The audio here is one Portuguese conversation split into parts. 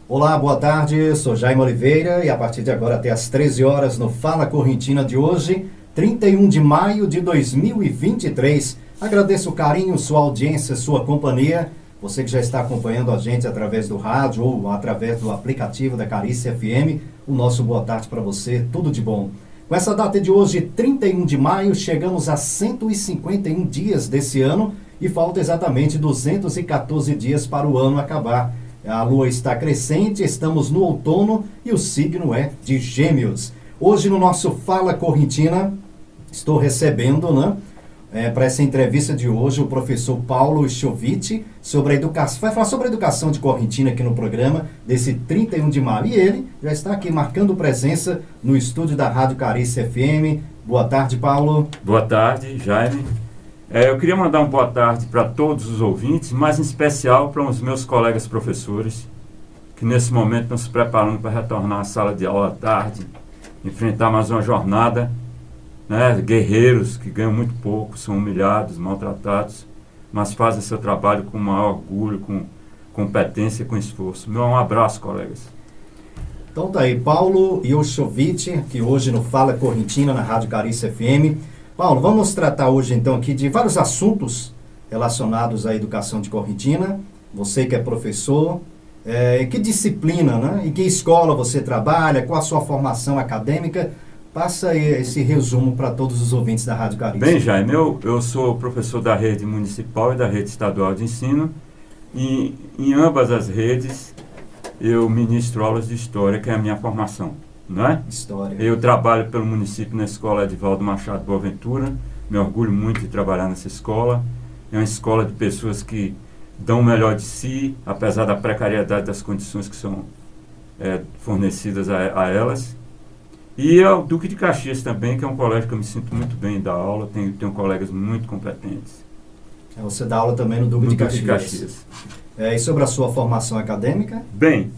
Olá, boa tarde, sou Jaime Oliveira e a partir de agora até às 13 horas no Fala Correntina de hoje, 31 de maio de 2023. Agradeço o carinho, sua audiência, sua companhia. Você que já está acompanhando a gente através do rádio ou através do aplicativo da Carícia FM, o nosso boa tarde para você, tudo de bom. Com essa data de hoje, 31 de maio, chegamos a 151 dias desse ano e falta exatamente 214 dias para o ano acabar. A lua está crescente, estamos no outono e o signo é de Gêmeos. Hoje no nosso Fala Correntina, estou recebendo, para essa entrevista de hoje, o professor Paulo Schovitz, sobre a educação. Vai falar sobre a educação de Correntina aqui no programa, desse 31 de maio. E ele já está aqui marcando presença no estúdio da Rádio Carícia FM. Boa tarde, Paulo. Boa tarde, Jaime. Eu queria mandar uma boa tarde para todos os ouvintes, mas em especial para os meus colegas professores, que nesse momento estão se preparando para retornar à sala de aula à tarde, enfrentar mais uma jornada, guerreiros que ganham muito pouco, são humilhados, maltratados, mas fazem seu trabalho com maior orgulho, com competência e com esforço. Um abraço, colegas. Então tá aí, Paulo Schovitz, que hoje no Fala Correntina, na Rádio Carícia FM. Paulo, vamos tratar hoje então aqui de vários assuntos relacionados à educação de Correntina. Você que é professor, que disciplina, e que escola você trabalha, qual a sua formação acadêmica? Passa aí esse resumo para todos os ouvintes da Rádio Carícia. Bem, Jaime, eu sou professor da rede municipal e da rede estadual de ensino e em ambas as redes eu ministro aulas de história, que é a minha formação. História. Eu trabalho pelo município na escola Edivaldo Machado Boaventura, me orgulho muito de trabalhar nessa escola. É uma escola de pessoas que dão o melhor de si, apesar da precariedade das condições que são fornecidas a elas. E é o Duque de Caxias também, que é um colégio que eu me sinto muito bem em dar aula, tenho colegas muito competentes. Você dá aula também no Duque de Caxias. E sobre a sua formação acadêmica? Bem,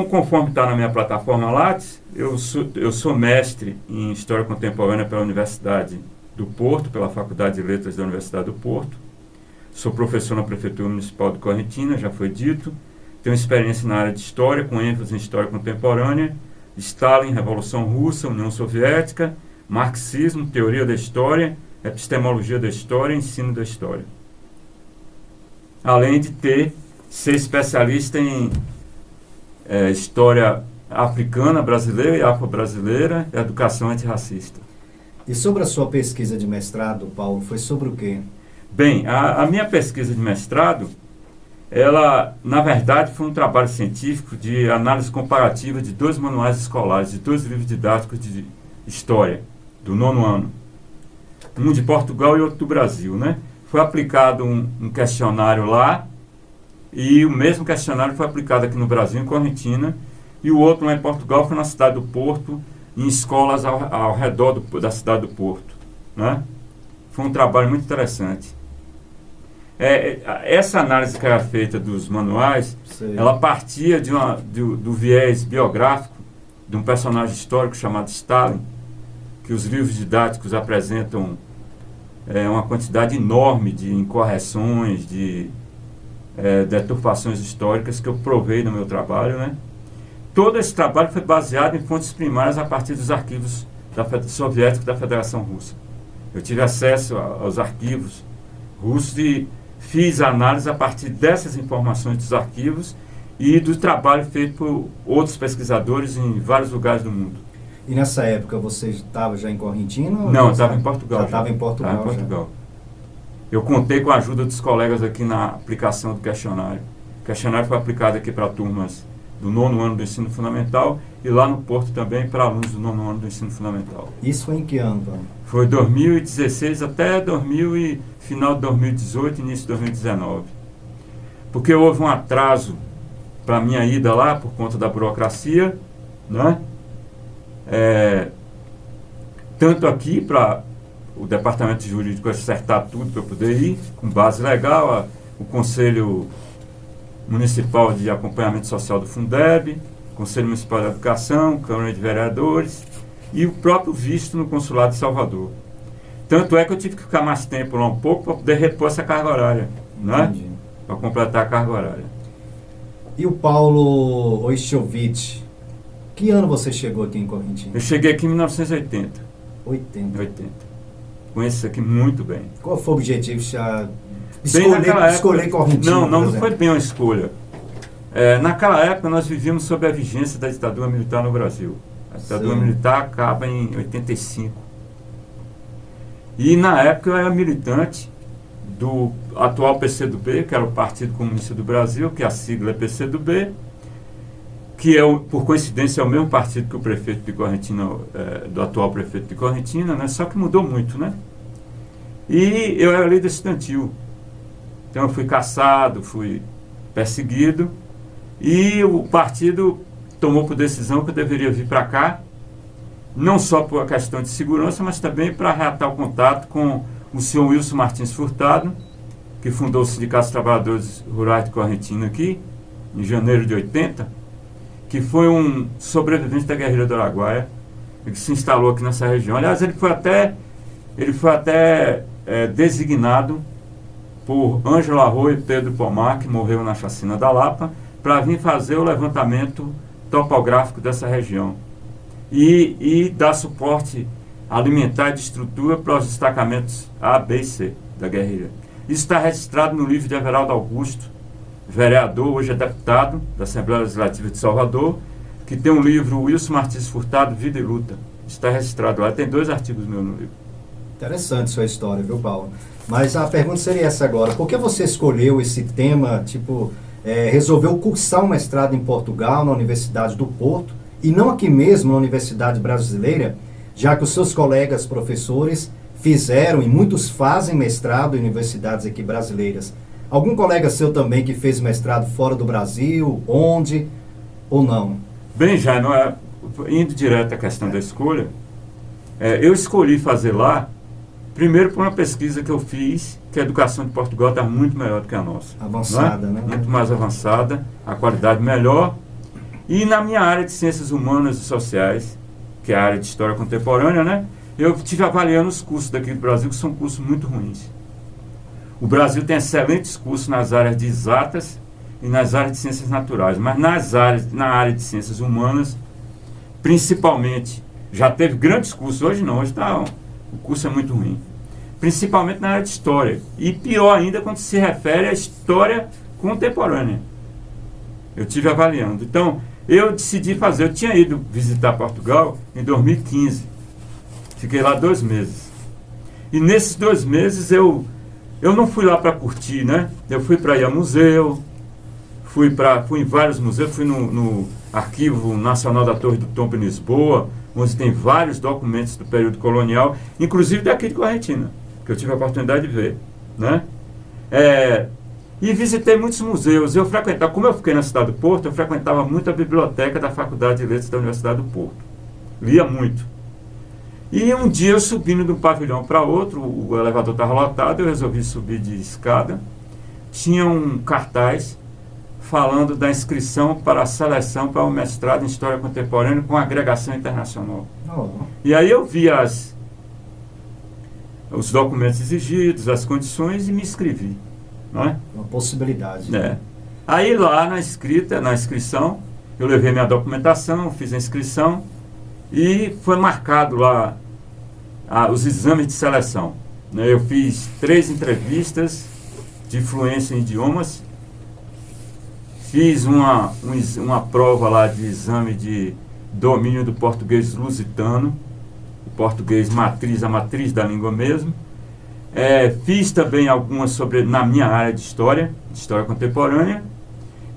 conforme está na minha plataforma Lattes, eu sou mestre em História Contemporânea pela Universidade do Porto, pela Faculdade de Letras da Universidade do Porto. Sou professor na Prefeitura Municipal de Correntina, já foi dito. Tenho experiência na área de História, com ênfase em História Contemporânea, Stalin, Revolução Russa, União Soviética, Marxismo, Teoria da História, Epistemologia da História e Ensino da História. Além de ser especialista em História africana, brasileira e afro-brasileira, e educação antirracista. E sobre a sua pesquisa de mestrado, Paulo, foi sobre o quê? Bem, a minha pesquisa de mestrado, ela, na verdade, foi um trabalho científico de análise comparativa de 2 manuais escolares, de 2 livros didáticos de História, do 9º ano. Um de Portugal e outro do Brasil, Foi aplicado um questionário lá, e o mesmo questionário foi aplicado aqui no Brasil, em Correntina, e o outro lá em Portugal foi na cidade do Porto, em escolas ao redor da cidade do Porto. Foi um trabalho muito interessante. Essa análise que era feita dos manuais, ela partia do viés biográfico de um personagem histórico chamado Stalin, que os livros didáticos apresentam uma quantidade enorme de incorreções, de deturpações históricas que eu provei no meu trabalho, Todo esse trabalho foi baseado em fontes primárias a partir dos arquivos soviéticos da Federação Russa. Eu tive acesso aos arquivos russos e fiz a análise a partir dessas informações dos arquivos e do trabalho feito por outros pesquisadores em vários lugares do mundo. E nessa época você estava já em Correntina? Não, eu estava em Portugal. Já estava em Portugal. Eu contei com a ajuda dos colegas aqui na aplicação do questionário. O questionário foi aplicado aqui para turmas do 9º ano do ensino fundamental e lá no Porto também para alunos do 9º ano do ensino fundamental. Isso foi em que ano, Paulo? Foi 2016 até final de 2018, início de 2019. Porque houve um atraso para a minha ida lá por conta da burocracia, tanto aqui para o departamento jurídico acertar tudo para eu poder ir, com base legal, o Conselho Municipal de Acompanhamento Social do Fundeb, Conselho Municipal de Educação, Câmara de Vereadores e o próprio visto no Consulado de Salvador. Tanto é que eu tive que ficar mais tempo lá um pouco para poder repor essa carga horária, para completar a carga horária. E o Paulo Oistovich, que ano você chegou aqui em Correntina? Eu cheguei aqui em 1980. 80. Conheço isso aqui muito bem. Qual foi o objetivo de escolher Correntina? Não foi bem uma escolha. Naquela época nós vivíamos sob a vigência da ditadura militar no Brasil. A ditadura militar acaba em 85. E na época eu era militante do atual PCdoB, que era o Partido Comunista do Brasil, que a sigla é PCdoB, que por coincidência é o mesmo partido que o prefeito de Correntina, do atual prefeito de Correntina, né? Só que mudou muito, né? E eu era líder estudantil. Então eu fui caçado, fui perseguido, e o partido tomou por decisão que eu deveria vir para cá, não só por uma questão de segurança, mas também para reatar o contato com o senhor Wilson Martins Furtado, que fundou o Sindicato dos Trabalhadores Rurais de Correntina aqui, em janeiro de 80, que foi um sobrevivente da guerrilha do Araguaia, que se instalou aqui nessa região. Aliás, ele foi até designado por Ângelo Arroio e Pedro Pomar, que morreu na chacina da Lapa, para vir fazer o levantamento topográfico dessa região e dar suporte alimentar e de estrutura para os destacamentos A, B e C da guerrilha. Isso está registrado no livro de Everaldo Augusto, vereador, hoje é deputado da Assembleia Legislativa de Salvador, que tem um livro, Wilson Martins Furtado, Vida e Luta. Está registrado lá, tem 2 artigos meus no livro. Interessante sua história, viu, Paulo? Mas a pergunta seria essa agora: por que você escolheu esse tema, resolveu cursar um mestrado em Portugal, na Universidade do Porto, e não aqui mesmo, na Universidade Brasileira, já que os seus colegas professores fizeram, e muitos fazem mestrado em universidades aqui brasileiras? Algum colega seu também que fez mestrado fora do Brasil, onde, ou não? Bem, já não é, indo direto à questão da escolha, eu escolhi fazer lá, primeiro por uma pesquisa que eu fiz, que a educação de Portugal está muito melhor do que a nossa. Avançada, né? Muito mais avançada, a qualidade melhor. E na minha área de ciências humanas e sociais, que é a área de história contemporânea, né? Eu estive avaliando os cursos daqui do Brasil, que são cursos muito ruins. O Brasil tem excelentes cursos nas áreas de exatas e nas áreas de ciências naturais, mas na área de ciências humanas, principalmente, já teve grandes cursos, hoje não, hoje o curso é muito ruim. Principalmente na área de história. E pior ainda quando se refere à história contemporânea. Eu estive avaliando. Então, eu decidi fazer, eu tinha ido visitar Portugal em 2015. Fiquei lá 2 meses. E nesses 2 meses eu não fui lá para curtir, né? Eu fui para ir a museu, fui em vários museus, fui no Arquivo Nacional da Torre do Tombo em Lisboa, onde tem vários documentos do período colonial, inclusive daqui de Correntina, que eu tive a oportunidade de ver, né? E visitei muitos museus. Como eu fiquei na cidade do Porto, eu frequentava muito a biblioteca da Faculdade de Letras da Universidade do Porto. Lia muito. E um dia eu subindo de um pavilhão para outro, o elevador estava lotado, eu resolvi subir de escada. Tinha um cartaz falando da inscrição para a seleção para o mestrado em História Contemporânea com agregação internacional. E aí eu vi os documentos exigidos, as condições e me inscrevi. Não é? Uma possibilidade. Aí lá na inscrição, eu levei minha documentação, fiz a inscrição e foi marcado lá os exames de seleção. Eu fiz 3 entrevistas de fluência em idiomas, fiz uma prova lá de exame de domínio do português lusitano, o português matriz, a matriz da língua mesmo. Fiz também algumas na minha área de história contemporânea,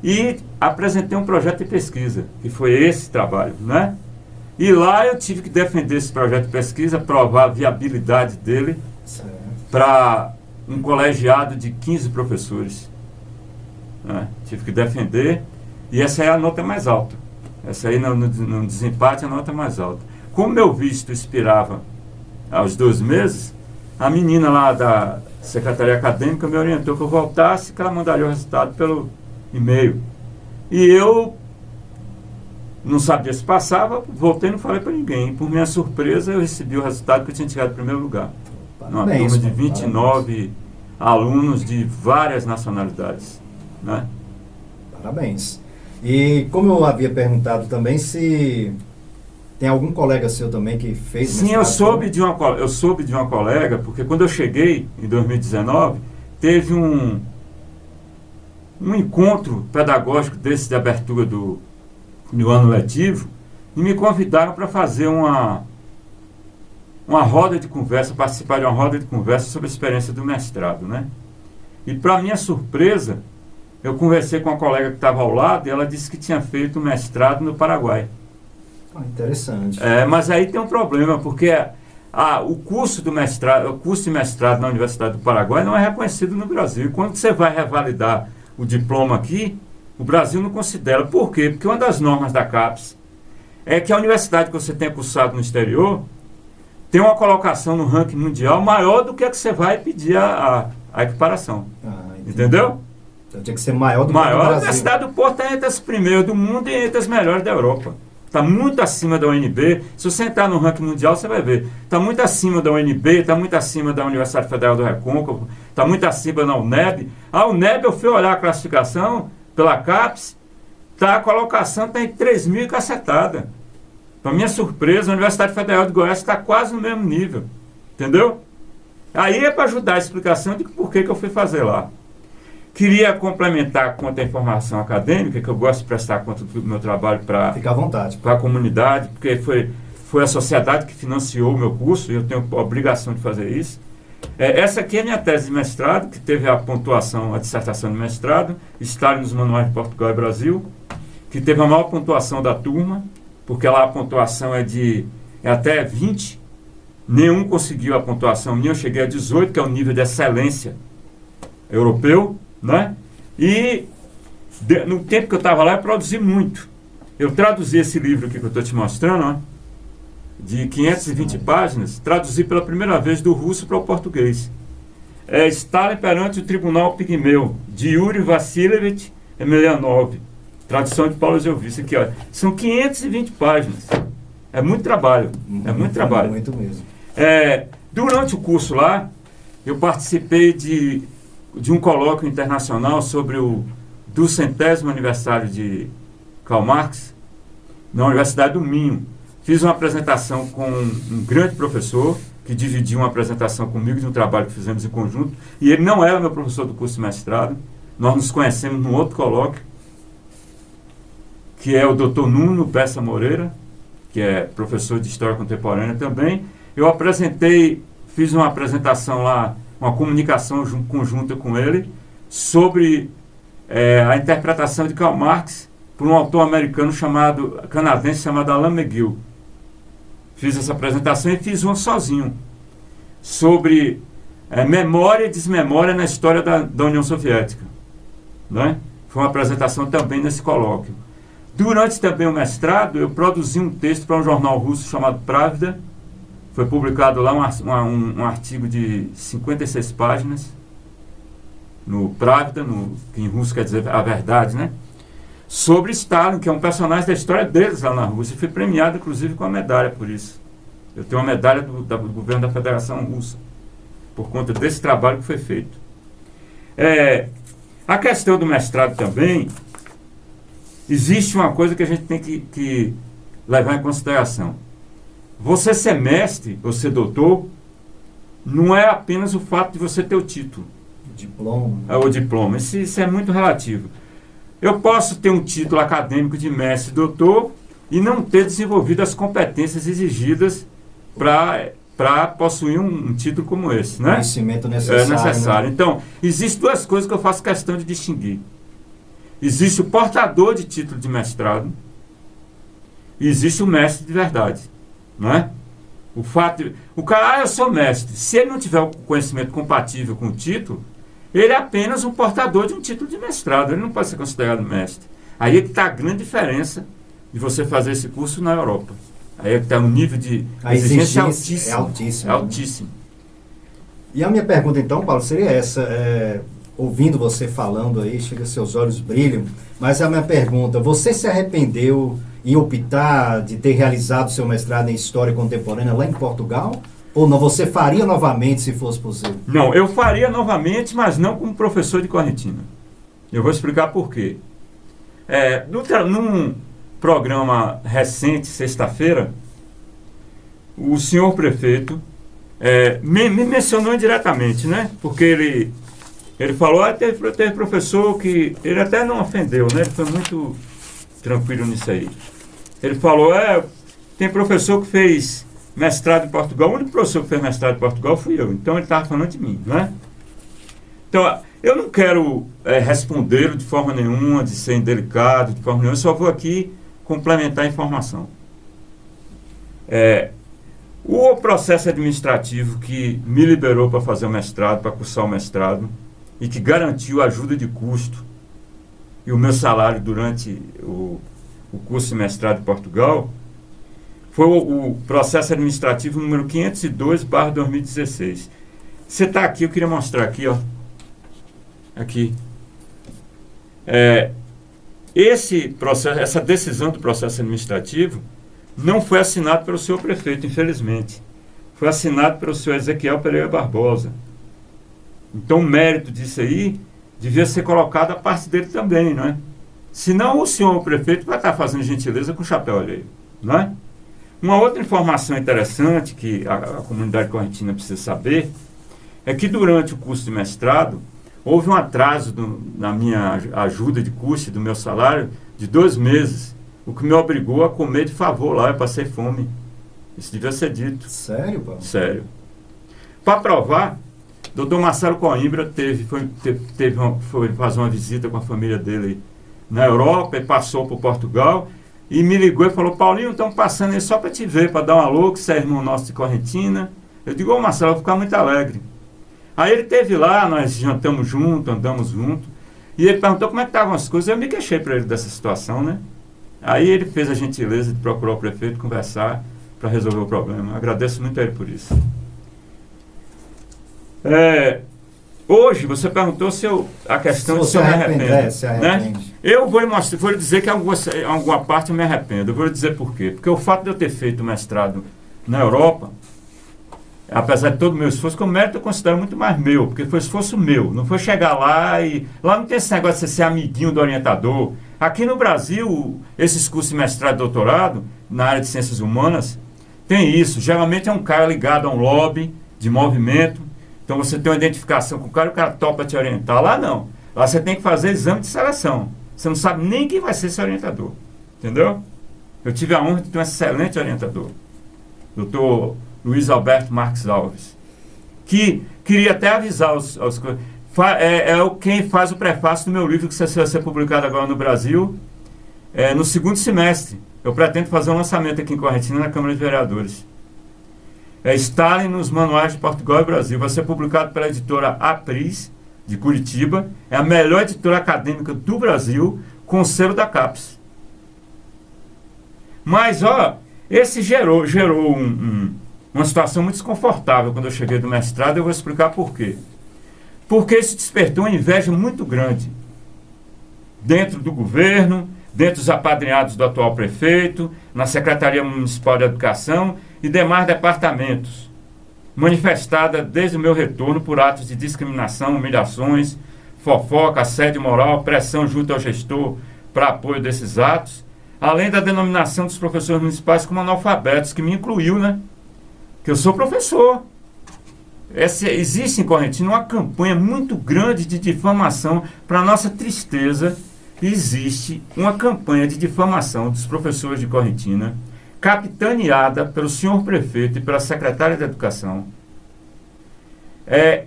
e apresentei um projeto de pesquisa, que foi esse trabalho, né? E lá eu tive que defender esse projeto de pesquisa, provar a viabilidade dele para um colegiado de 15 professores. Né? Tive que defender, e essa é a nota mais alta. Essa aí no desempate é a nota mais alta. Como meu visto expirava aos 2 meses, a menina lá da Secretaria Acadêmica me orientou que eu voltasse, que ela mandaria o resultado pelo e-mail. E eu não sabia se passava, voltei e não falei para ninguém. Por minha surpresa, eu recebi o resultado que eu tinha tirado em primeiro lugar. Uma turma de 29 alunos de várias nacionalidades. Né? Parabéns. E como eu havia perguntado também, se tem algum colega seu também que fez Sim, eu soube de uma colega, porque quando eu cheguei, em 2019, teve um encontro pedagógico desse de abertura do ano letivo, e me convidaram para fazer uma roda de conversa, participar de uma roda de conversa sobre a experiência do mestrado, né? E para minha surpresa, eu conversei com uma colega que estava ao lado e ela disse que tinha feito um mestrado no Paraguai. Interessante. Mas aí tem um problema, porque o curso de mestrado na Universidade do Paraguai não é reconhecido no Brasil. E quando você vai revalidar o diploma aqui, o Brasil não considera. Por quê? Porque uma das normas da CAPES é que a universidade que você tenha cursado no exterior tem uma colocação no ranking mundial maior do que a que você vai pedir a equiparação. Entendeu? Então tinha que ser maior do que o Brasil. A Universidade do Porto é entre as primeiras do mundo e entre as melhores da Europa. Está muito acima da UNB. Se você entrar no ranking mundial, você vai ver. Está muito acima da UNB, está muito acima da Universidade Federal do Recôncavo, está muito acima da UNEB. A UNEB, eu fui olhar a classificação pela CAPES, a colocação está em 3.000 e cacetada. Para minha surpresa, a Universidade Federal de Goiás está quase no mesmo nível. Entendeu? Aí é para ajudar a explicação de por que eu fui fazer lá. Queria complementar quanto à informação acadêmica, que eu gosto de prestar conta do meu trabalho para a comunidade, porque foi a sociedade que financiou o meu curso e eu tenho a obrigação de fazer isso. Essa aqui é a minha tese de mestrado, que teve a pontuação, a dissertação de mestrado, Stalin nos Manuais de Portugal e Brasil, que teve a maior pontuação da turma, porque lá a pontuação é até 20. Nenhum conseguiu a pontuação minha, eu cheguei a 18, que é o nível de excelência europeu, né? E no tempo que eu estava lá, eu produzi muito. Eu traduzi esse livro aqui que eu estou te mostrando, ó, de 520 páginas, traduzi pela primeira vez do russo para o português. Stalin perante o Tribunal Pigmeu, de Yuri Vassilievich Emelianov. Tradução de Paulo Zeuvice aqui, ó. São 520 páginas. É muito trabalho. Muito mesmo. Durante o curso lá, eu participei de um colóquio internacional sobre o 200º aniversário de Karl Marx, na Universidade do Minho. Fiz uma apresentação com um grande professor, que dividiu uma apresentação comigo de um trabalho que fizemos em conjunto, e ele não era meu professor do curso de mestrado. Nós nos conhecemos num outro colóquio, que é o Dr. Nuno Bessa Moreira, que é professor de História Contemporânea também. Eu fiz uma apresentação lá, uma comunicação conjunta com ele, sobre a interpretação de Karl Marx por um autor americano canadense chamado Alan McGill. Fiz essa apresentação e fiz uma sozinho, sobre memória e desmemória na história da União Soviética. Né? Foi uma apresentação também nesse colóquio. Durante também o mestrado, eu produzi um texto para um jornal russo chamado Pravda. Foi publicado lá um artigo de 56 páginas, no Pravda, que em russo quer dizer a verdade, né? Sobre Stalin, que é um personagem da história deles lá na Rússia. E fui premiado, inclusive, com uma medalha por isso. Eu tenho uma medalha do governo da Federação Russa, por conta desse trabalho que foi feito. A questão do mestrado também, existe uma coisa que a gente tem que levar em consideração. Você ser mestre ou ser doutor não é apenas o fato de você ter o título. O diploma. Isso é muito relativo. Eu posso ter um título acadêmico de mestre e doutor e não ter desenvolvido as competências exigidas para possuir um título como esse. Né? Conhecimento necessário. Né? Então, existem duas coisas que eu faço questão de distinguir. Existe o portador de título de mestrado e existe o mestre de verdade. Não é? O cara, eu sou mestre. Se ele não tiver o conhecimento compatível com o título, ele é apenas um portador de um título de mestrado. Ele não pode ser considerado mestre. Aí é que está a grande diferença de você fazer esse curso na Europa. Aí é que está um nível de exigência altíssimo. Altíssimo. E a minha pergunta então, Paulo, seria essa. Ouvindo você falando aí, chega, seus olhos brilham. Mas a minha pergunta, você se arrependeu em optar de ter realizado seu mestrado em História Contemporânea lá em Portugal? Ou não, você faria novamente se fosse possível? Não, eu faria novamente, mas não como professor de Correntina. Eu vou explicar por quê. Num programa recente, sexta-feira, o senhor prefeito me mencionou indiretamente, né? Porque ele falou, teve professor que... Ele até não ofendeu, né? Ele foi muito tranquilo nisso aí. Ele falou, tem professor que fez mestrado em Portugal. O único professor que fez mestrado em Portugal fui eu. Então ele estava falando de mim, né? Então, eu não quero respondê-lo de forma nenhuma, de ser indelicado, de forma nenhuma. Eu só vou aqui complementar a informação. O processo administrativo que me liberou para fazer o mestrado, para cursar o mestrado, e que garantiu a ajuda de custo e o meu salário durante o curso de mestrado em Portugal, foi o processo administrativo número 502/2016. Você está aqui, eu queria mostrar aqui, ó. Aqui. Esse processo, essa decisão do processo administrativo não foi assinado pelo senhor prefeito, infelizmente. Foi assinado pelo senhor Ezequiel Pereira Barbosa. Então o mérito disso aí devia ser colocado a parte dele também, não é? Senão o senhor prefeito vai estar fazendo gentileza com o chapéu alheio, não é? Uma outra informação interessante que a comunidade correntina precisa saber é que durante o curso de mestrado houve um atraso na minha ajuda de custo, do meu salário, de 2 meses, o que me obrigou a comer de favor lá. Eu passei fome. Isso devia ser dito. Sério, Paulo? Sério. Para provar, doutor Marcelo Coimbra foi fazer uma visita com a família dele na Europa, e passou por Portugal, e me ligou e falou, Paulinho, estamos passando aí só para te ver, para dar um alô, que você é irmão nosso de Correntina. Eu digo, ô Marcelo, eu vou ficar muito alegre. Aí ele esteve lá, nós jantamos junto, andamos junto, e ele perguntou como é que estavam as coisas. Eu me queixei para ele dessa situação, né? Aí ele fez a gentileza de procurar o prefeito, conversar para resolver o problema. Eu agradeço muito a ele por isso. Hoje, você perguntou a questão de se eu me arrependo. Né? Eu vou lhe dizer que em alguma parte eu me arrependo. Eu vou lhe dizer por quê. Porque o fato de eu ter feito o mestrado na Europa, apesar de todo o meu esforço, que o mérito eu considero muito mais meu, porque foi esforço meu. Não foi chegar lá e... Lá não tem esse negócio de você ser amiguinho do orientador. Aqui no Brasil, esses cursos de mestrado e doutorado, na área de ciências humanas, tem isso. Geralmente é um cara ligado a um lobby de movimento. Então você tem uma identificação com o cara topa te orientar. Lá não. Lá você tem que fazer exame de seleção. Você não sabe nem quem vai ser seu orientador. Entendeu? Eu tive a honra de ter um excelente orientador. Dr. Luiz Alberto Marques Alves. Que queria até avisar quem faz o prefácio do meu livro, que vai ser publicado agora no Brasil, no 2º semestre. Eu pretendo fazer um lançamento aqui em Correntina, na Câmara de Vereadores. Stalin nos Manuais de Portugal e Brasil. Vai ser publicado pela editora Apris, de Curitiba. É a melhor editora acadêmica do Brasil, com o selo da CAPES. Mas, esse gerou uma situação muito desconfortável quando eu cheguei do mestrado. Eu vou explicar por quê. Porque isso despertou uma inveja muito grande dentro do governo, dentro dos apadrinhados do atual prefeito, na Secretaria Municipal de Educação e demais departamentos, manifestada desde o meu retorno por atos de discriminação, humilhações, fofoca, assédio moral, pressão junto ao gestor para apoio desses atos, além da denominação dos professores municipais como analfabetos, que me incluiu, né? Que eu sou professor. Existe em Correntina uma campanha muito grande de difamação. Para nossa tristeza, existe uma campanha de difamação dos professores de Correntina, capitaneada pelo senhor prefeito e pela secretária de Educação,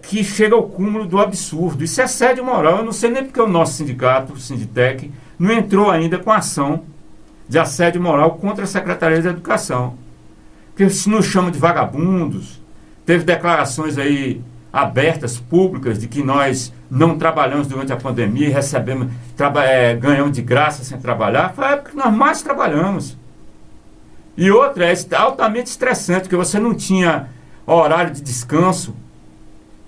que chega ao cúmulo do absurdo. Isso é assédio moral. Eu não sei nem porque o nosso sindicato, o Sinditec, não entrou ainda com ação de assédio moral contra a Secretaria de Educação. Porque se nos chama de vagabundos. Teve declarações aí abertas, públicas, de que nós não trabalhamos durante a pandemia e ganhamos de graça sem trabalhar. Foi a época que nós mais trabalhamos. E outra, é altamente estressante, porque você não tinha horário de descanso.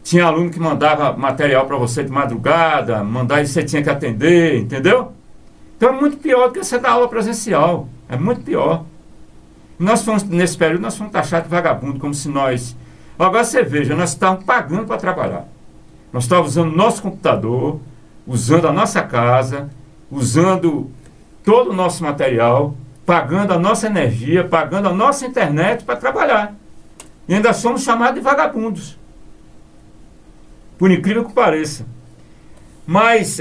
Tinha aluno que mandava material para você de madrugada, e você tinha que atender, entendeu? Então é muito pior do que você dar aula presencial. É muito pior. Nesse período, nós fomos taxados de vagabundo, como se nós... Agora você veja, nós estávamos pagando para trabalhar. Nós estávamos usando o nosso computador, usando a nossa casa, usando todo o nosso material, pagando a nossa energia, pagando a nossa internet para trabalhar. E ainda somos chamados de vagabundos. Por incrível que pareça. Mas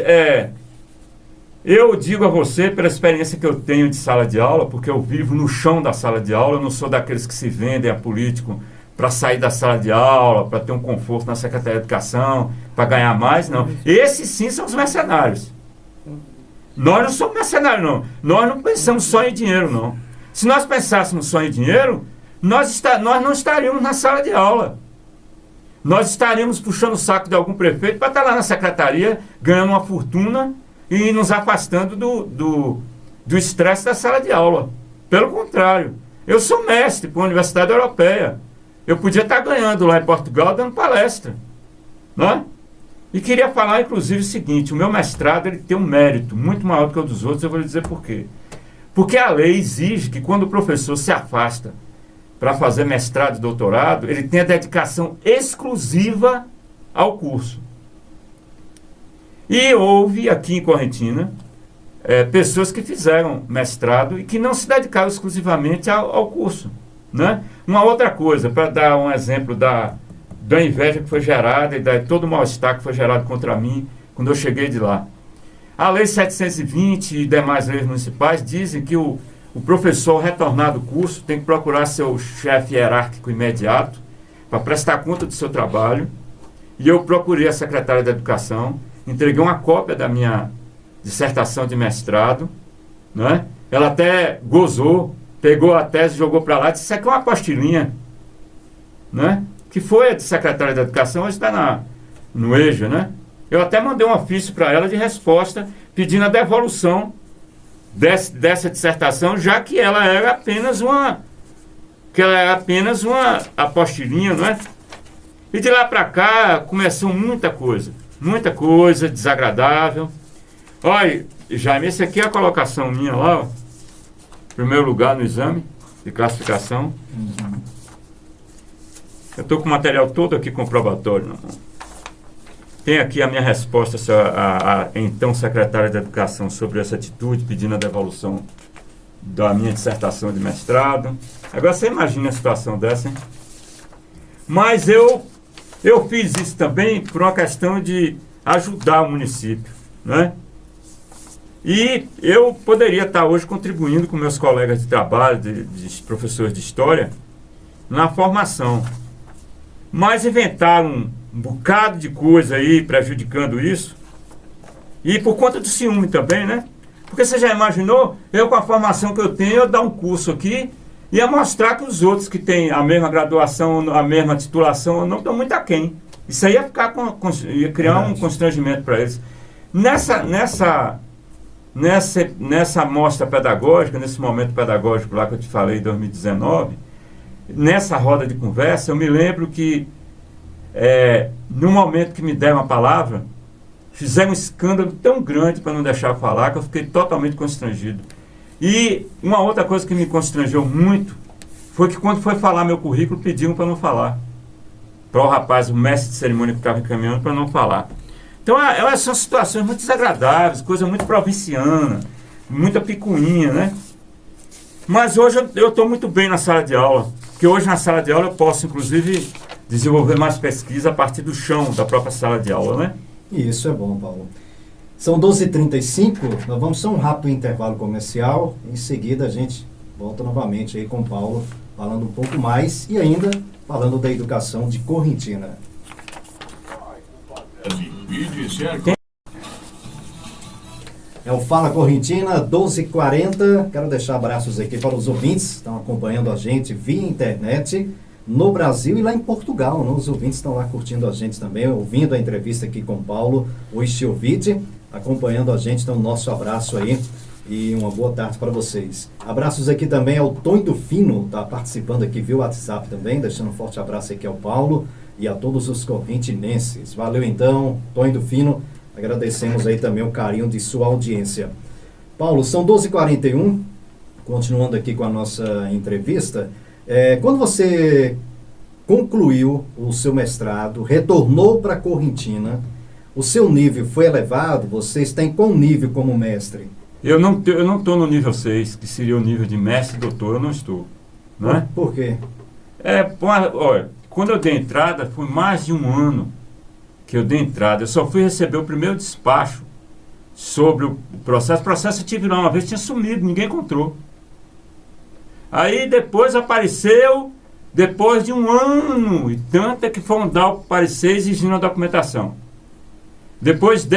eu digo a você, pela experiência que eu tenho de sala de aula, porque eu vivo no chão da sala de aula, eu não sou daqueles que se vendem a político para sair da sala de aula, para ter um conforto na Secretaria de Educação, para ganhar mais, não. Esses sim são os mercenários. Nós não somos mercenários, não. Nós não pensamos só em dinheiro, não. Se nós pensássemos só em dinheiro, nós não estaríamos na sala de aula. Nós estaríamos puxando o saco de algum prefeito para estar lá na secretaria, ganhando uma fortuna e nos afastando do estresse da sala de aula. Pelo contrário, eu sou mestre para a Universidade Europeia. Eu podia estar ganhando lá em Portugal dando palestra. Não é? E queria falar, inclusive, o seguinte: o meu mestrado ele tem um mérito muito maior do que o dos outros, eu vou lhe dizer por quê. Porque a lei exige que quando o professor se afasta para fazer mestrado e doutorado, ele tenha dedicação exclusiva ao curso. E houve aqui em Correntina pessoas que fizeram mestrado e que não se dedicaram exclusivamente ao curso. Né? Uma outra coisa, para dar um exemplo da inveja que foi gerada e de todo o mal-estar que foi gerado contra mim quando eu cheguei de lá. A Lei 720 e demais leis municipais dizem que o professor, ao retornar do curso, tem que procurar seu chefe hierárquico imediato para prestar conta do seu trabalho. E eu procurei a secretária de Educação, entreguei uma cópia da minha dissertação de mestrado, né? Ela até gozou, pegou a tese, jogou para lá e disse: isso aqui é uma apostilinha, né? Que foi a de secretária de Educação, hoje está no EJA, né? Eu até mandei um ofício para ela de resposta, pedindo a devolução dessa dissertação, já que ela era apenas uma apostilinha, não é? E de lá para cá começou muita coisa desagradável. Olha, Jaime, esse aqui é a colocação minha lá, ó, primeiro lugar no exame de classificação. Eu estou com o material todo aqui comprobatório na mão. Tem aqui a minha resposta à então secretária de Educação sobre essa atitude, pedindo a devolução da minha dissertação de mestrado. Agora você imagina a situação dessa, hein? Mas eu fiz isso também por uma questão de ajudar o município, né? E eu poderia estar hoje contribuindo com meus colegas de trabalho, de professores de história, na formação. Mas inventaram um bocado de coisa aí prejudicando isso. E por conta do ciúme também, né? Porque você já imaginou, eu com a formação que eu tenho, eu dar um curso aqui e ia mostrar que os outros que têm a mesma graduação, a mesma titulação, não estão muito aquém. Isso aí ia criar um constrangimento para eles. Nessa amostra pedagógica, nesse momento pedagógico lá que eu te falei em 2019, nessa roda de conversa, eu me lembro que no momento que me deram a palavra, fizeram um escândalo tão grande para não deixar eu falar, que eu fiquei totalmente constrangido. E uma outra coisa que me constrangeu muito foi que quando foi falar meu currículo, pediram para não falar. Para o rapaz, o mestre de cerimônia que estava encaminhando, para não falar. Então, elas são situações muito desagradáveis, coisa muito provinciana, muita picuinha, né? Mas hoje eu estou muito bem na sala de aula, porque hoje na sala de aula eu posso, inclusive, desenvolver mais pesquisa a partir do chão da própria sala de aula, né? Isso é bom, Paulo. São 12h35, nós vamos só um rápido intervalo comercial, em seguida a gente volta novamente aí com o Paulo, falando um pouco mais e ainda falando da educação de Correntina. É o Fala Correntina, 12h40. Quero deixar abraços aqui para os ouvintes que estão acompanhando a gente via internet no Brasil e lá em Portugal. Né? Os ouvintes estão lá curtindo a gente também, ouvindo a entrevista aqui com o Paulo Oichiovic, acompanhando a gente. Então, nosso abraço aí e uma boa tarde para vocês. Abraços aqui também ao Tonho do Fino, está participando aqui via WhatsApp também, deixando um forte abraço aqui ao Paulo e a todos os correntinenses. Valeu então, Tonho do Fino. Agradecemos aí também o carinho de sua audiência. Paulo, são 12h41, continuando aqui com a nossa entrevista. Quando você concluiu o seu mestrado, retornou para a Correntina, o seu nível foi elevado? Você está em qual nível como mestre? Eu não estou no nível 6, que seria o nível de mestre e doutor, eu não estou. Né? Por quê? Olha, quando eu dei entrada, foi mais de um ano que eu dei entrada. Eu só fui receber o primeiro despacho sobre o processo. O processo eu tive lá uma vez, tinha sumido, ninguém encontrou. Aí depois apareceu, depois de um ano, e tanto é que foram dar o parecer exigindo a documentação. Depois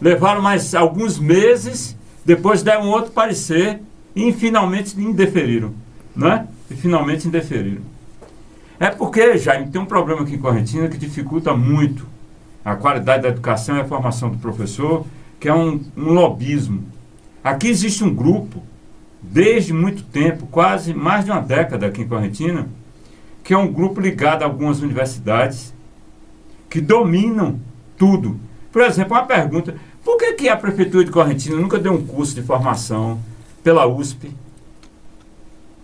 levaram mais alguns meses, depois deram outro parecer e finalmente indeferiram. Né? E finalmente indeferiram. É porque, Jaime, tem um problema aqui em Correntina que dificulta muito a qualidade da educação e a formação do professor, que é um lobismo. Aqui existe um grupo, desde muito tempo, quase mais de uma década aqui em Correntina, que é um grupo ligado a algumas universidades que dominam tudo. Por exemplo, uma pergunta: por que a Prefeitura de Correntina nunca deu um curso de formação pela USP?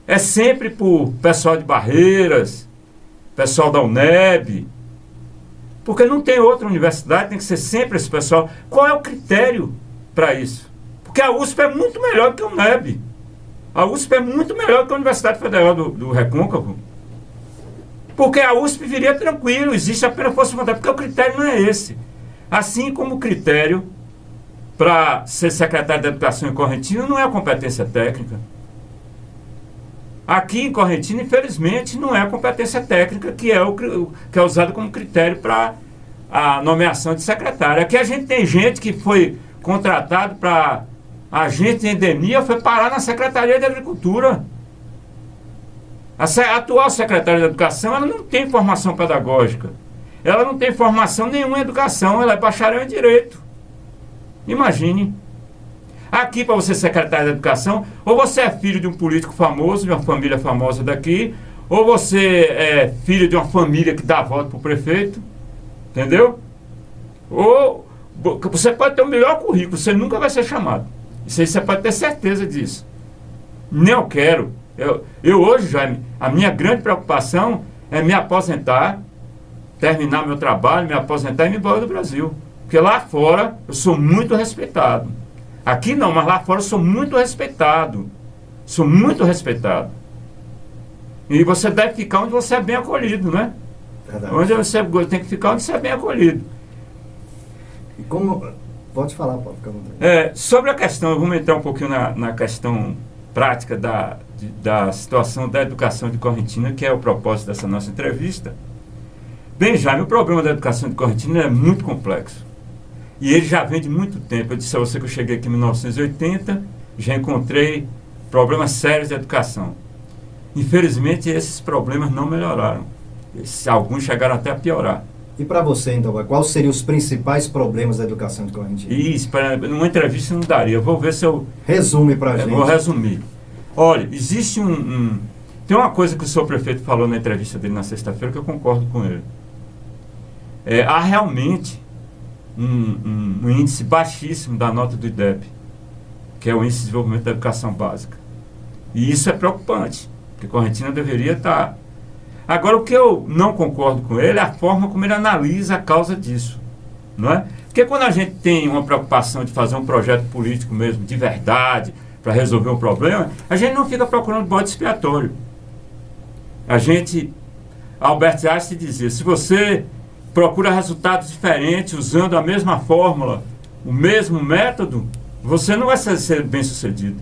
É sempre por pessoal de Barreiras, pessoal da UNEB, porque não tem outra universidade, tem que ser sempre esse pessoal. Qual é o critério para isso? Porque a USP é muito melhor que a UNEB. A USP é muito melhor que a Universidade Federal do Recôncavo. Porque a USP viria tranquilo, existe apenas força de vontade, porque o critério não é esse. Assim como o critério para ser secretário de Educação em Correntina não é a competência técnica. Aqui em Correntina, infelizmente, não é a competência técnica que é usada como critério para a nomeação de secretário. Aqui a gente tem gente que foi contratado para agente de endemia, foi parar na Secretaria de Agricultura. A atual secretária de Educação, ela não tem formação pedagógica. Ela não tem formação nenhuma em educação, ela é bacharel em Direito. Imagine. Aqui, para você ser secretário de Educação, ou você é filho de um político famoso, de uma família famosa daqui, ou você é filho de uma família que dá voto para o prefeito, entendeu? Ou você pode ter o melhor currículo, você nunca vai ser chamado. Isso aí você pode ter certeza disso. Nem eu quero. Eu hoje, Jaime, a minha grande preocupação é me aposentar, terminar meu trabalho, me aposentar e me embora do Brasil. Porque lá fora eu sou muito respeitado. Aqui não, mas lá fora eu sou muito respeitado. Sou muito respeitado. E você deve ficar onde você é bem acolhido, né? Verdade. Onde você tem que ficar onde você é bem acolhido. E como... Pode falar, pode ficar à vontade. Sobre a questão, vamos entrar um pouquinho na questão prática da situação da educação de Correntina, que é o propósito dessa nossa entrevista. Bem, Jaime, o problema da educação de Correntina é muito complexo. E ele já vem de muito tempo. Eu disse a você que eu cheguei aqui em 1980, já encontrei problemas sérios de educação. Infelizmente, esses problemas não melhoraram. Alguns chegaram até a piorar. E para você, então, quais seriam os principais problemas da educação de Correntina? Isso, numa entrevista não daria. Eu vou ver se eu... Resume para a gente. Vou resumir. Olha, existe tem uma coisa que o senhor prefeito falou na entrevista dele na sexta-feira que eu concordo com ele. Há realmente um índice baixíssimo da nota do IDEB, que é o Índice de Desenvolvimento da Educação Básica. E isso é preocupante, porque Correntina deveria estar... Agora, o que eu não concordo com ele é a forma como ele analisa a causa disso. Não é? Porque quando a gente tem uma preocupação de fazer um projeto político mesmo, de verdade, para resolver um problema, a gente não fica procurando bode expiatório. Albert Einstein dizia, se você procura resultados diferentes usando a mesma fórmula, o mesmo método, você não vai ser bem sucedido.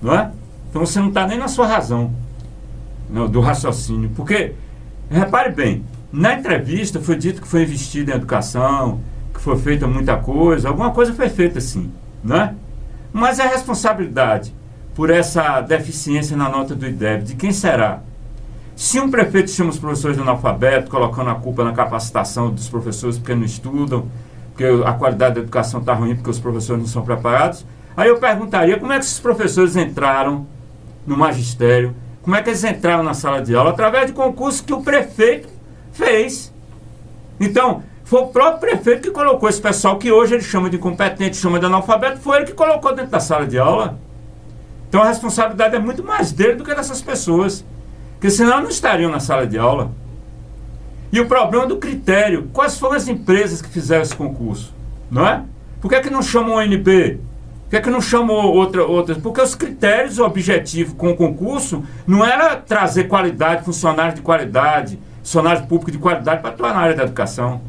Não é? Então você não está nem na sua razão do raciocínio. Porque, repare bem, na entrevista foi dito que foi investido em educação, que foi feita muita coisa, alguma coisa foi feita sim, né? Mas a responsabilidade por essa deficiência na nota do IDEB, de quem será? Se um prefeito chama os professores de analfabeto, colocando a culpa na capacitação dos professores porque não estudam, porque a qualidade da educação está ruim, porque os professores não são preparados, aí eu perguntaria como é que esses professores entraram no magistério, como é que eles entraram na sala de aula? Através de concurso que o prefeito fez. Então, foi o próprio prefeito que colocou esse pessoal que hoje ele chama de incompetente, chama de analfabeto, foi ele que colocou dentro da sala de aula. Então a responsabilidade é muito mais dele do que dessas pessoas, porque senão não estariam na sala de aula. E o problema do critério, quais foram as empresas que fizeram esse concurso? Não é? Por que não chamam o ONB? Por que é que não chamou outras? Porque os critérios, o objetivo com o concurso não era trazer qualidade, funcionários de qualidade, funcionários públicos de qualidade para atuar na área da educação.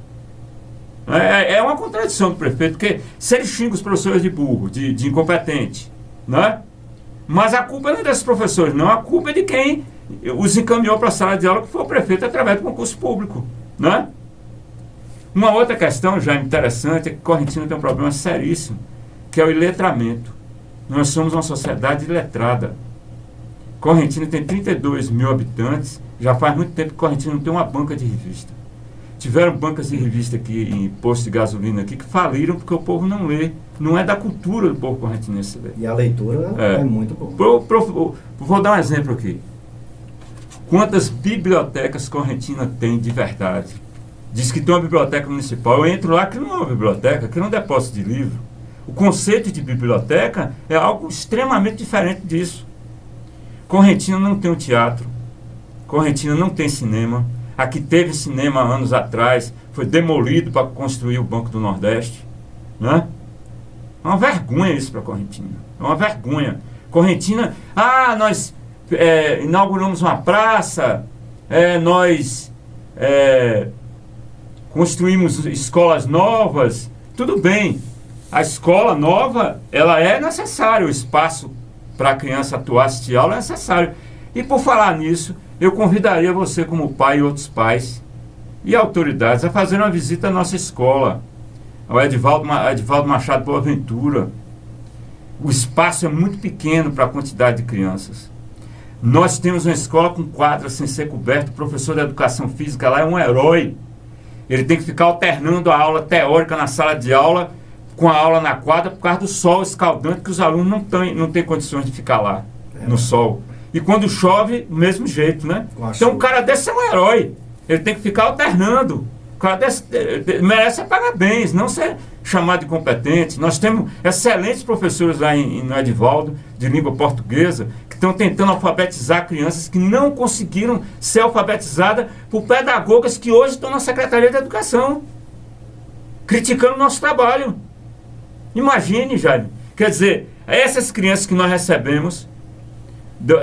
É uma contradição do prefeito, porque se ele xinga os professores de burro, de incompetente, né? Mas a culpa não é desses professores, não. A culpa é de quem os encaminhou para a sala de aula, que foi o prefeito através do concurso público, né? Uma outra questão, já interessante, é que Correntina tem um problema seríssimo, que é o iletramento. Nós somos uma sociedade iletrada. Correntina tem 32 mil habitantes, já faz muito tempo que Correntina não tem uma banca de revista. Tiveram bancas de revista aqui em posto de gasolina aqui que faliram porque o povo não lê. Não é da cultura do povo correntinense ler. E a leitura é muito boa. Vou dar um exemplo aqui. Quantas bibliotecas Correntina tem de verdade? Diz que tem uma biblioteca municipal. Eu entro lá, que não é uma biblioteca, que não é um depósito de livro. O conceito de biblioteca é algo extremamente diferente disso. Correntina não tem um teatro. Correntina não tem cinema. Aqui teve cinema anos atrás, foi demolido para construir o Banco do Nordeste, né? É uma vergonha isso para Correntina. É uma vergonha. Correntina, nós inauguramos uma praça, nós construímos escolas novas. Tudo bem, a escola nova, ela é necessária, o espaço para a criança atuar, assistir aula é necessário. E por falar nisso, eu convidaria você como pai e outros pais e autoridades a fazer uma visita à nossa escola, ao Edivaldo Machado Boaventura. O espaço é muito pequeno para a quantidade de crianças. Nós temos uma escola com quadra sem ser coberta, o professor de educação física lá é um herói. Ele tem que ficar alternando a aula teórica na sala de aula com a aula na quadra por causa do sol escaldante, que os alunos não têm condições de ficar lá no sol. E quando chove, do mesmo jeito, né? Então um cara desse é um herói. Ele tem que ficar alternando. O cara desse merece parabéns, não ser chamado de competente. Nós temos excelentes professores lá no Edivaldo, de língua portuguesa, que estão tentando alfabetizar crianças que não conseguiram ser alfabetizadas por pedagogas que hoje estão na Secretaria de Educação, criticando o nosso trabalho. Imagine, Jaime. Quer dizer, essas crianças que nós recebemos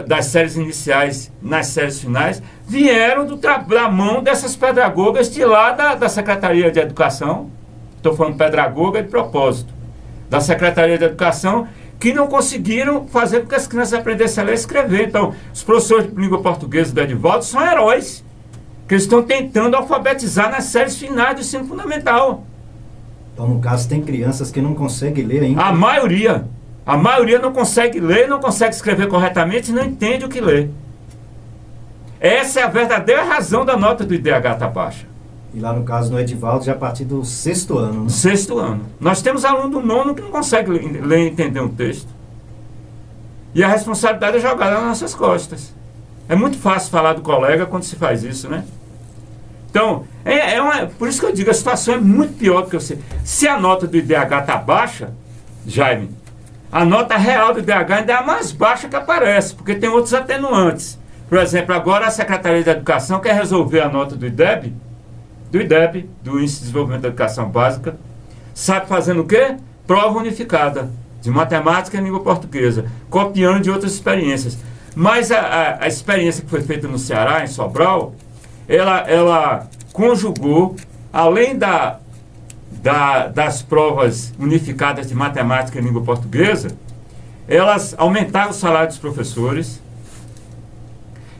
das séries iniciais nas séries finais, vieram da mão dessas pedagogas de lá da Secretaria de Educação. Estou falando pedagoga de propósito. Da Secretaria de Educação, que não conseguiram fazer com que as crianças aprendessem a ler e escrever. Então, os professores de língua portuguesa do Edivaldo são heróis, que eles estão tentando alfabetizar nas séries finais do ensino fundamental. Então, no caso, tem crianças que não conseguem ler ainda. A maioria não consegue ler, não consegue escrever corretamente e não entende o que lê. Essa é a verdadeira razão da nota do IDH estar baixa. E lá no caso, no Edivaldo, já a partir do 6º ano, né? 6º ano. Nós temos aluno do 9º que não consegue ler e entender um texto. E a responsabilidade é jogada nas nossas costas. É muito fácil falar do colega quando se faz isso, né? Então, por isso que eu digo, a situação é muito pior do que eu sei. Se a nota do IDH está baixa, Jaime, a nota real do IDH ainda é a mais baixa que aparece, porque tem outros atenuantes. Por exemplo, agora a Secretaria de Educação quer resolver a nota do IDEB, do Índice de Desenvolvimento da Educação Básica, sabe fazendo o quê? Prova unificada, de matemática e língua portuguesa, copiando de outras experiências. Mas a experiência que foi feita no Ceará, em Sobral, ela conjugou, além das provas unificadas de matemática e língua portuguesa, elas aumentaram o salário dos professores,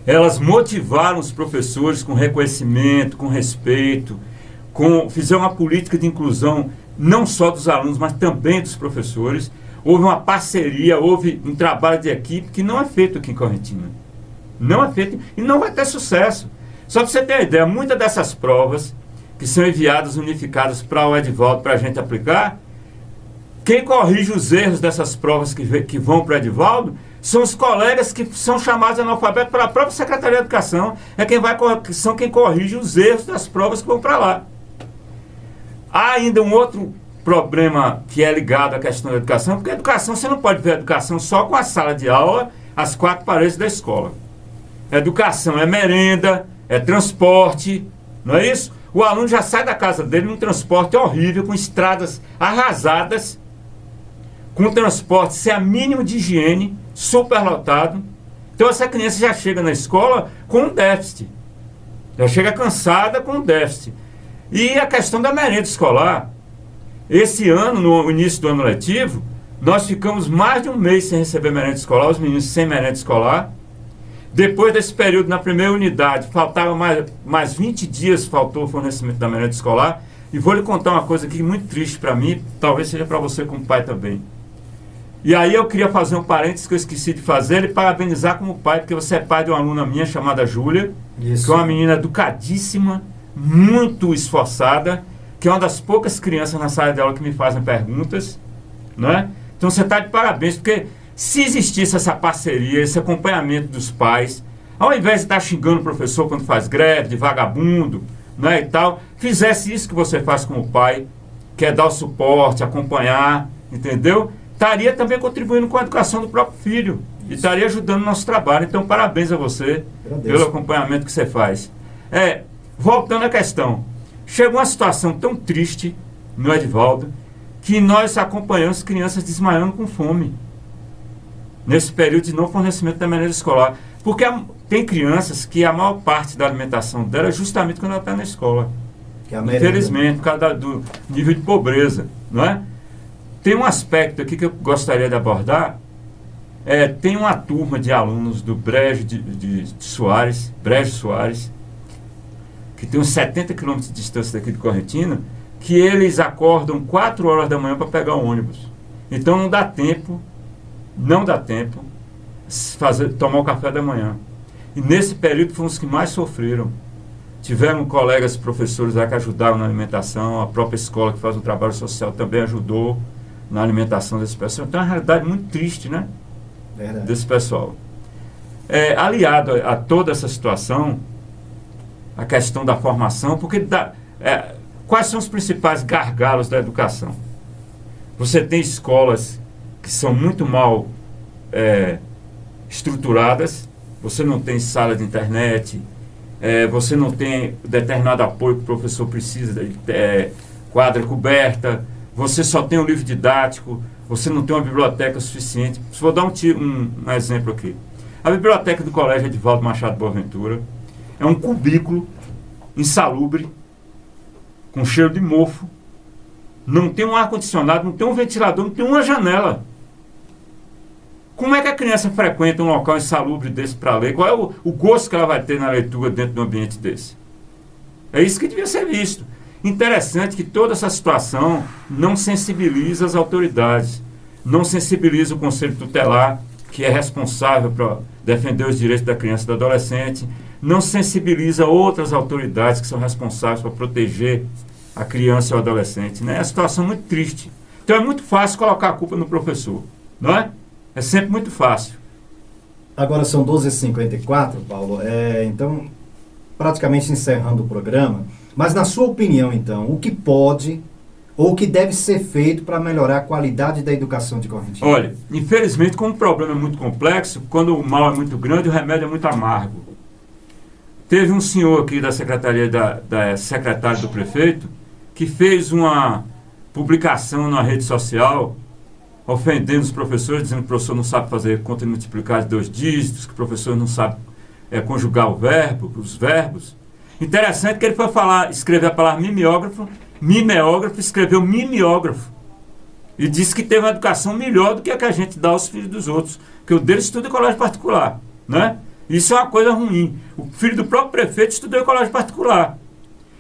elas motivaram os professores com reconhecimento, com respeito, fizeram uma política de inclusão não só dos alunos, mas também dos professores. Houve uma parceria, houve um trabalho de equipe que não é feito aqui em Correntina. Não é feito e não vai ter sucesso. Só para você ter uma ideia, muitas dessas provas que são enviadas unificadas para o Edivaldo, para a gente aplicar, quem corrige os erros dessas provas que vão para o Edivaldo são os colegas que são chamados analfabetos pela própria Secretaria de Educação, são quem corrige os erros das provas que vão para lá. Há ainda um outro problema que é ligado à questão da educação, porque a educação, você não pode ver a educação só com a sala de aula, as 4 paredes da escola. Educação é merenda, é transporte, não é isso? O aluno já sai da casa dele num transporte horrível, com estradas arrasadas, com transporte sem a mínimo de higiene, superlotado. Então essa criança já chega na escola com um déficit. Já chega cansada com um déficit. E a questão da merenda escolar. Esse ano, no início do ano letivo, nós ficamos mais de um mês sem receber merenda escolar, os meninos sem merenda escolar. Depois desse período, na primeira unidade, faltava mais 20 dias, faltou o fornecimento da merenda escolar. E vou lhe contar uma coisa aqui muito triste para mim, talvez seja para você como pai também. E aí eu queria fazer um parênteses que eu esqueci de fazer e parabenizar como pai, porque você é pai de uma aluna minha chamada Júlia, que é uma menina educadíssima, muito esforçada, que é uma das poucas crianças na sala de aula que me fazem perguntas, né? Então você está de parabéns, porque se existisse essa parceria, esse acompanhamento dos pais, ao invés de estar xingando o professor quando faz greve, de vagabundo, né, e tal, fizesse isso que você faz como pai, que é dar o suporte, acompanhar, entendeu? Estaria também contribuindo com a educação do próprio filho. E estaria ajudando o nosso trabalho. Então, parabéns a você pelo acompanhamento que você faz. Voltando à questão. Chegou uma situação tão triste no Edivaldo, que nós acompanhamos crianças desmaiando com fome. Nesse período de não fornecimento da merenda escolar. Porque tem crianças que a maior parte da alimentação dela é justamente quando ela está na escola. Infelizmente, por causa do nível de pobreza. Não é? Tem um aspecto aqui que eu gostaria de abordar. Tem uma turma de alunos do Brejo Soares, que tem uns 70 quilômetros de distância daqui de Correntina, que eles acordam 4 horas da manhã para pegar o ônibus. Então não dá tempo tomar o café da manhã. E nesse período foram os que mais sofreram. Tiveram colegas professores lá que ajudaram na alimentação, a própria escola que faz um trabalho social também ajudou na alimentação desse pessoal. Então é uma realidade muito triste, né? Verdade. Desse pessoal. Aliado a toda essa situação, a questão da formação, porque quais são os principais gargalos da educação? Você tem escolas que são muito mal estruturadas, você não tem sala de internet, você não tem determinado apoio que o professor precisa, quadra coberta, você só tem um livro didático, você não tem uma biblioteca suficiente. Vou dar um exemplo aqui. A biblioteca do Colégio Edivaldo Machado Boaventura é um cubículo insalubre, com cheiro de mofo, não tem um ar-condicionado, não tem um ventilador, não tem uma janela. Como é que a criança frequenta um local insalubre desse para ler? Qual é o gosto que ela vai ter na leitura dentro de um ambiente desse? É isso que devia ser visto. Interessante que toda essa situação não sensibiliza as autoridades, não sensibiliza o Conselho Tutelar, que é responsável para defender os direitos da criança e do adolescente, não sensibiliza outras autoridades que são responsáveis para proteger a criança e o adolescente. Né? É uma situação muito triste. Então é muito fácil colocar a culpa no professor, não é? É sempre muito fácil. Agora são 12h54, Paulo. Então, praticamente encerrando o programa, mas na sua opinião, então, o que pode ou o que deve ser feito para melhorar a qualidade da educação de Correntina? Olha, infelizmente, como o problema é muito complexo, quando o mal é muito grande, o remédio é muito amargo. Teve um senhor aqui da secretaria, da secretária do prefeito, que fez uma publicação na rede social, ofendendo os professores, dizendo que o professor não sabe fazer conta e multiplicar de 2 dígitos, que o professor não sabe conjugar os verbos. Interessante que ele foi escrever a palavra mimeógrafo, escreveu mimeógrafo. E disse que teve uma educação melhor do que a gente dá aos filhos dos outros, porque o dele estuda em colégio particular, né? Isso é uma coisa ruim. O filho do próprio prefeito estudou em colégio particular.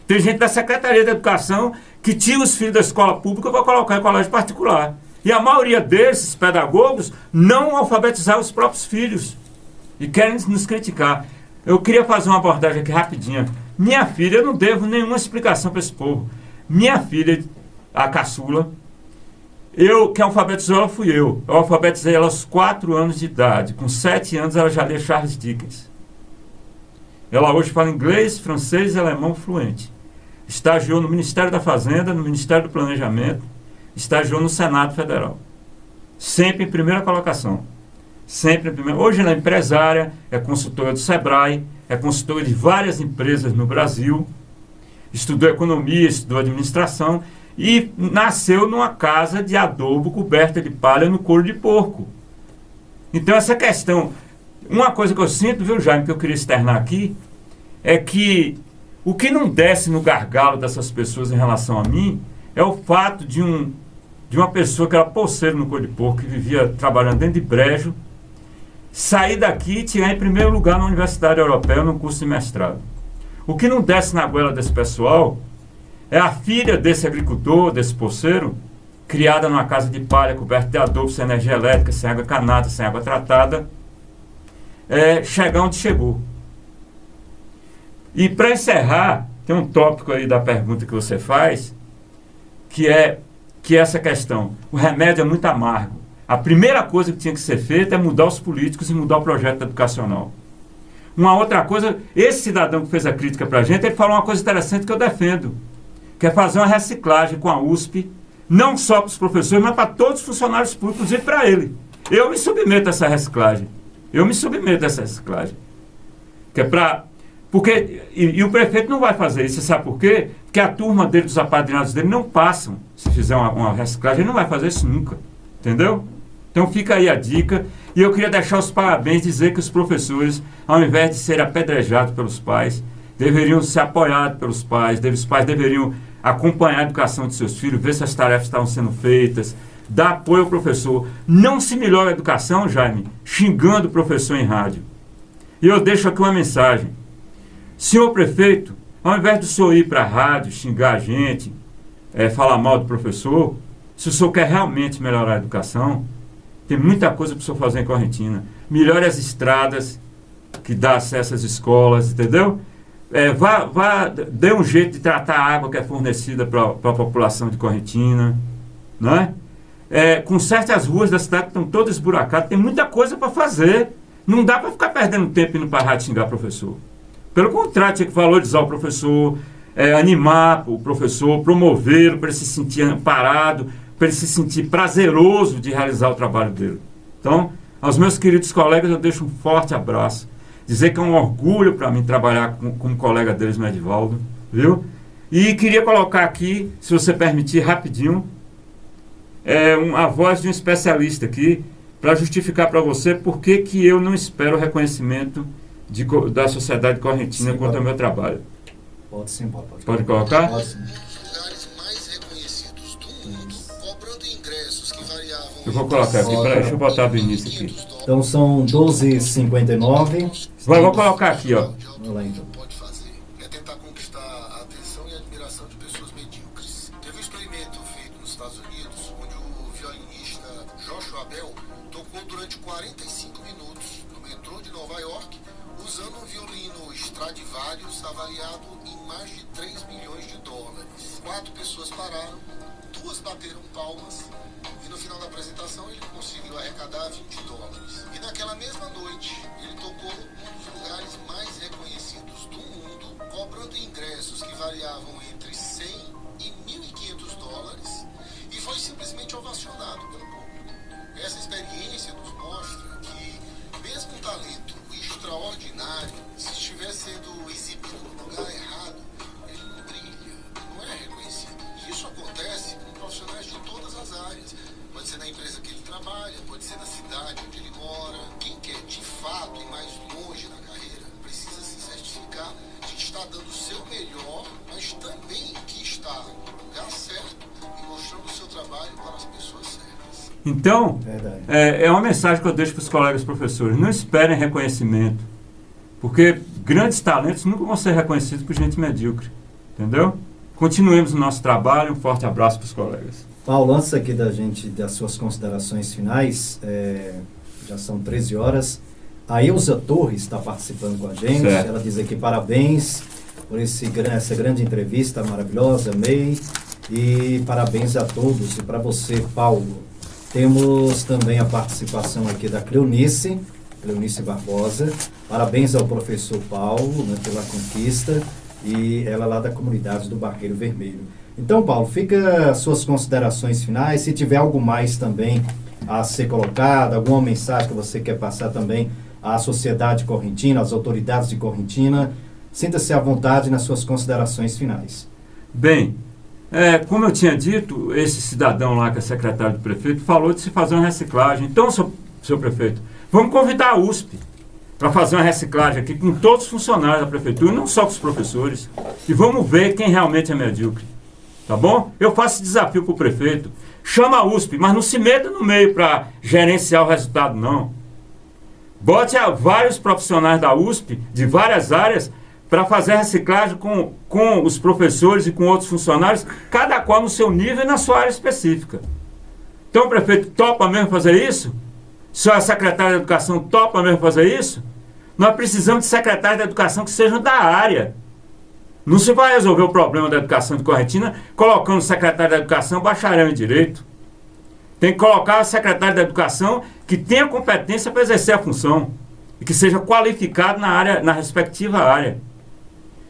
Tem gente da Secretaria da Educação que tira os filhos da escola pública para colocar em colégio particular. E a maioria desses pedagogos não alfabetizaram os próprios filhos. E querem nos criticar. Eu queria fazer uma abordagem aqui rapidinha. Minha filha, eu não devo nenhuma explicação para esse povo. Minha filha, a caçula, quem alfabetizou ela fui eu. Eu alfabetizei ela aos 4 anos de idade. Com 7 anos ela já lia Charles Dickens. Ela hoje fala inglês, francês e alemão fluente. Estagiou no Ministério da Fazenda, no Ministério do Planejamento, estagiou no Senado Federal. Sempre em primeira colocação. Sempre em primeira. Hoje ela é empresária, é consultora do Sebrae, é consultora de várias empresas no Brasil, estudou economia, estudou administração, e nasceu numa casa de adobo coberta de palha no couro de porco. Então essa questão, uma coisa que eu sinto, viu, Jaime, que eu queria externar aqui, é que o que não desce no gargalo dessas pessoas em relação a mim é o fato de uma pessoa que era poceiro no couro de porco, que vivia trabalhando dentro de brejo, sair daqui e tirar em primeiro lugar na Universidade Europeia no curso de mestrado. O que não desce na goela desse pessoal é a filha desse agricultor, desse poceiro, criada numa casa de palha, coberta de adobo, sem energia elétrica, sem água canada, sem água tratada, chegar onde chegou. E para encerrar, tem um tópico aí da pergunta que você faz, que é essa questão. O remédio é muito amargo. A primeira coisa que tinha que ser feita é mudar os políticos e mudar o projeto educacional. Uma outra coisa, esse cidadão que fez a crítica para a gente, ele falou uma coisa interessante que eu defendo, que é fazer uma reciclagem com a USP, não só para os professores, mas para todos os funcionários públicos, inclusive para ele. Eu me submeto a essa reciclagem. Que é para... Porque, e o prefeito não vai fazer isso, você sabe por quê? Porque a turma dele, dos apadrinhados dele, não passam. Se fizer uma reciclagem, ele não vai fazer isso nunca. Entendeu? Então fica aí a dica. E eu queria deixar os parabéns, dizer que os professores, ao invés de serem apedrejados pelos pais, deveriam ser apoiados pelos pais, os pais deveriam acompanhar a educação de seus filhos, ver se as tarefas estavam sendo feitas, dar apoio ao professor. Não se melhora a educação, Jaime, xingando o professor em rádio. E eu deixo aqui uma mensagem. Senhor prefeito, ao invés do senhor ir para a rádio, xingar a gente, falar mal do professor, se o senhor quer realmente melhorar a educação, tem muita coisa para o senhor fazer em Correntina. Melhore as estradas que dá acesso às escolas, entendeu? Dê um jeito de tratar a água que é fornecida para a população de Correntina, não é? Conserte as ruas da cidade que estão todas esburacadas, tem muita coisa para fazer. Não dá para ficar perdendo tempo indo para a rádio xingar professor. Pelo contrário, tinha que valorizar o professor, animar o professor, promovê-lo para ele se sentir amparado, para ele se sentir prazeroso de realizar o trabalho dele. Então, aos meus queridos colegas, eu deixo um forte abraço. Dizer que é um orgulho para mim trabalhar como colega deles no Edivaldo, viu? E queria colocar aqui, se você permitir, rapidinho, a voz de um especialista aqui, para justificar para você por que eu não espero o reconhecimento da sociedade correntina quanto ao meu trabalho. Pode sim, pode colocar? Pode sim. Eu vou colocar aqui, peraí, deixa eu botar do início aqui. Então são 12h59. Vou colocar aqui, ó. Vamos lá então. Pode fazer é tentar conquistar a atenção e a admiração de pessoas medíocres. Teve um experimento feito nos Estados Unidos, onde o violinista Joshua Bell tocou durante 45 minutos no metrô de Nova York, usando um violino Stradivarius avaliado em mais de 3 milhões de dólares. 4 pessoas pararam, 2 bateram palmas, e no final da apresentação ele conseguiu arrecadar 20 dólares. E naquela mesma noite, ele tocou num dos lugares mais reconhecidos do mundo, cobrando ingressos que variavam entre 100 e 1.500 dólares, e foi simplesmente ovacionado pelo público. Essa experiência nos mostra que, mesmo um talento extraordinário, se estiver sendo exibido no lugar errado, ele não brilha, não é reconhecido. E isso acontece com profissionais de todas as áreas. Pode ser na empresa que ele trabalha, pode ser na cidade onde ele mora. Quem quer de fato ir mais longe na carreira precisa se certificar de que está dando o seu melhor, mas também que está no lugar certo e mostrando o seu trabalho para as pessoas certas. Então, é uma mensagem que eu deixo para os colegas professores. Não esperem reconhecimento, porque grandes talentos nunca vão ser reconhecidos por gente medíocre. Entendeu? Continuemos o nosso trabalho. Um forte abraço para os colegas. Paulo, antes aqui das suas considerações finais, já são 13 horas. A Ilza Torres está participando com a gente. Certo. Ela diz aqui parabéns por essa grande entrevista maravilhosa, amei. E parabéns a todos. E para você, Paulo. Temos também a participação aqui da Cleonice Barbosa. Parabéns ao professor Paulo, né, pela conquista. E ela lá da comunidade do Barreiro Vermelho. Então, Paulo, fica as suas considerações finais. Se tiver algo mais também a ser colocado, alguma mensagem que você quer passar também à sociedade correntina, às autoridades de Correntina, sinta-se à vontade nas suas considerações finais. Bem, como eu tinha dito, esse cidadão lá que é secretário do prefeito falou de se fazer uma reciclagem. Então, seu prefeito, vamos convidar a USP para fazer uma reciclagem aqui com todos os funcionários da prefeitura, não só com os professores, e vamos ver quem realmente é medíocre. Tá bom? Eu faço esse desafio para o prefeito. Chama a USP, mas não se meta no meio para gerenciar o resultado, não. Bote vários profissionais da USP, de várias áreas, para fazer a reciclagem com os professores e com outros funcionários, cada qual no seu nível e na sua área específica. Então o prefeito topa mesmo fazer isso? Se a secretária da Educação topa mesmo fazer isso? Nós precisamos de secretários da Educação que sejam da área. Não se vai resolver o problema da educação de Correntina colocando o secretário da Educação bacharel em Direito. Tem que colocar o secretário da Educação que tenha competência para exercer a função e que seja qualificado na respectiva área.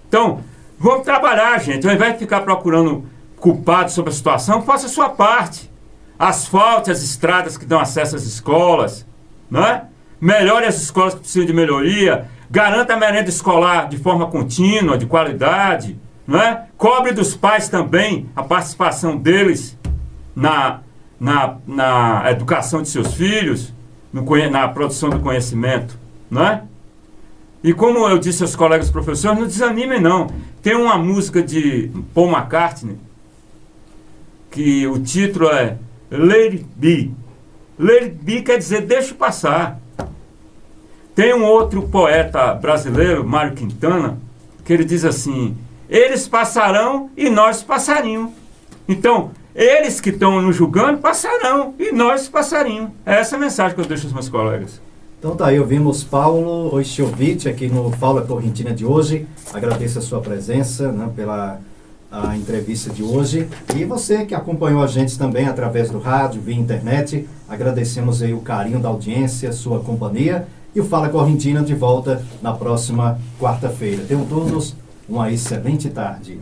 Então, vamos trabalhar, gente. Ao invés de ficar procurando culpados sobre a situação, faça a sua parte. Asfalte as estradas que dão acesso às escolas, não é? Melhore as escolas que precisam de melhoria. Garanta a merenda escolar de forma contínua, de qualidade, não é? Cobre dos pais também a participação deles na educação de seus filhos, na produção do conhecimento, não é? E como eu disse aos colegas professores, não desanimem não. Tem uma música de Paul McCartney, que o título é Let It Be. Let It Be quer dizer deixa passar. Tem um outro poeta brasileiro, Mário Quintana, que ele diz assim: eles passarão e nós passarinhos. Então, eles que estão nos julgando passarão e nós passarinhos. É essa a mensagem que eu deixo aos meus colegas. Então tá aí, ouvimos Paulo Oichowicz aqui no Fala Correntina de hoje. Agradeço a sua presença, né, pela entrevista de hoje. E você que acompanhou a gente também através do rádio, via internet, agradecemos aí o carinho da audiência, sua companhia. E o Fala Correntina de volta na próxima quarta-feira. Tenham todos uma excelente tarde.